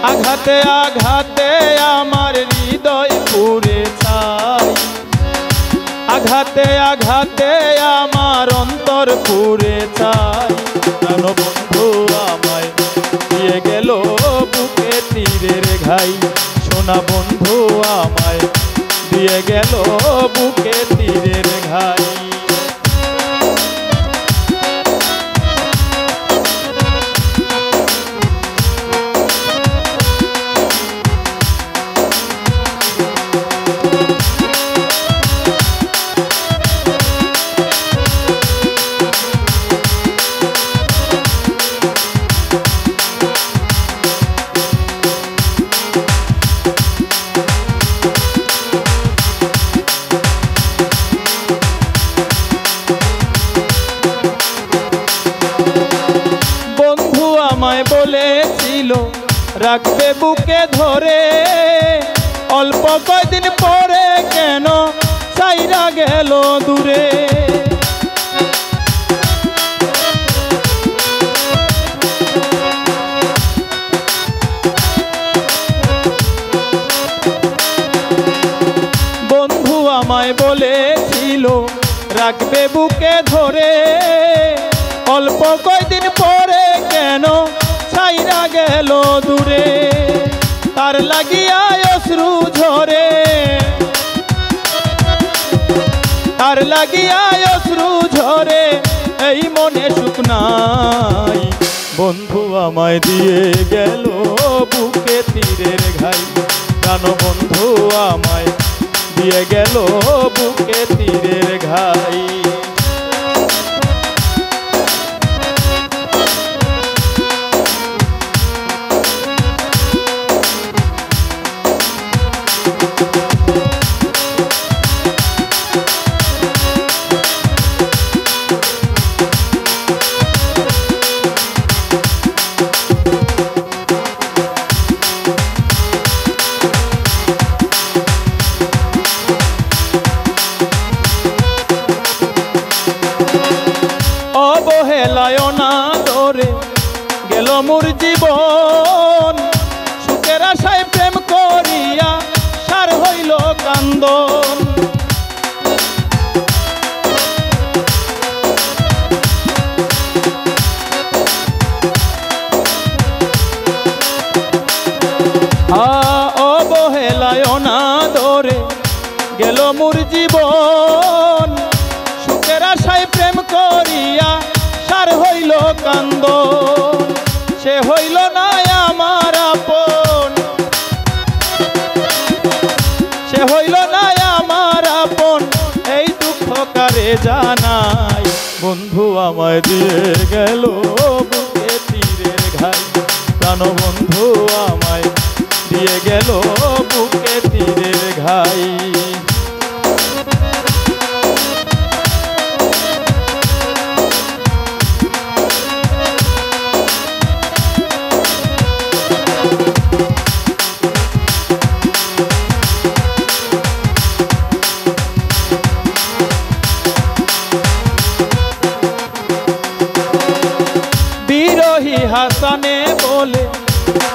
আঘাতে আঘাতে আমার হৃদয় পুড়ে ছাই, আঘাতে আঘাতে আমার অন্তর পুড়ে ছাই। প্রাণ বন্ধু আমায় দিয়ে গেল বুকে তীরের ঘাই, সোনা বন্ধু আমায় দিয়ে গেল বুকে তীরের ঘাই। আমায় বলেছিল রাখবে বুকে ধরে, অল্প কয়দিন পরে কেন ছাইরা গেল দূরে। বন্ধু আমায় বলেছিল রাখবে বুকে ধরে, অল্প কয়দিন পরে কেন ছাইরা গেল দূরে। তার লাগিয়া অশ্রু ঝরে, তার লাগিয়া অশ্রু ঝরে, এই মনে সুখ নাই। বন্ধু আমায় দিয়ে গেল বুকে তীরের ঘাই, প্রাণ বন্ধু আমায় দিয়ে গেল বুকে তীরের ঘাই। অবহেলায় না ধরে গেল মোর জীবন, সুখের আশায় প্রেম করিয়া সার হইল কান্দন। অবহেলায় না ধরে গেল মোর জীবন, সুখের আশায় প্রেম করিয়া সার হইল কান্দন। সে হইল না আমার আপন, সে হইল না আমার আপন, এই দুঃখ কারে জানাই। বন্ধু আমায় দিয়ে গেল বুকে তীরের ঘাই, প্রাণ বন্ধু আমায় দিয়ে গেল বুকে তীরের ঘাই। বিরহী হাসানে বলে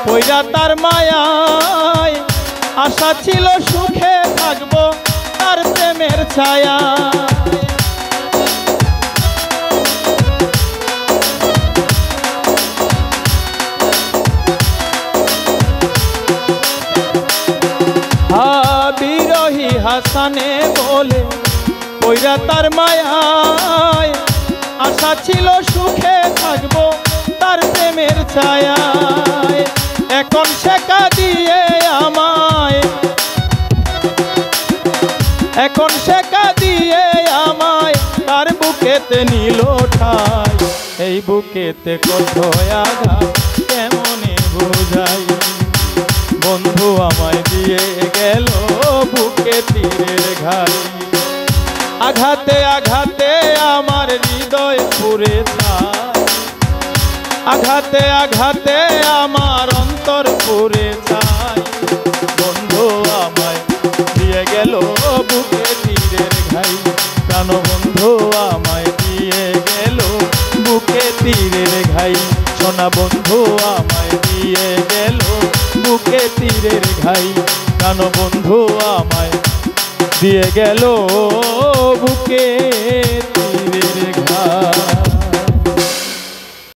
পইরা তার মায়ায়, আশা ছিল সুখে থাকবো তার প্রেমের ছায়া। বিরহী হাসানে বলে পইরা তার মায়ায়, আশা ছিল সুখে থাকবো তার প্রেমের ছায়ায়। এখন শেখা দিয়ে আমায়, এখন শেখা দিয়ে আমায় তার বুকেতে নিল ঠাই। এই বুকেতে কত আঘাত কেমনে বোঝাই, বন্ধু আমায় দিয়ে গেল বুকে তীরের ঘাই। আঘাতে আঘাতে আমার হৃদয় পুড়ে ছাই, আঘাতে আঘাতে আমার অন্তর পুড়ে ছাই। বন্ধু আমায় দিয়ে গেল বুকে তীরের ঘাই, প্রাণ বন্ধু আমায় দিয়ে গেল বুকে তীরের ঘাই, সোনা বন্ধু আমায় দিয়ে গেল তীরের ঘাই প্রাণ বন্ধু আমায় দিয়ে গেল বুকে।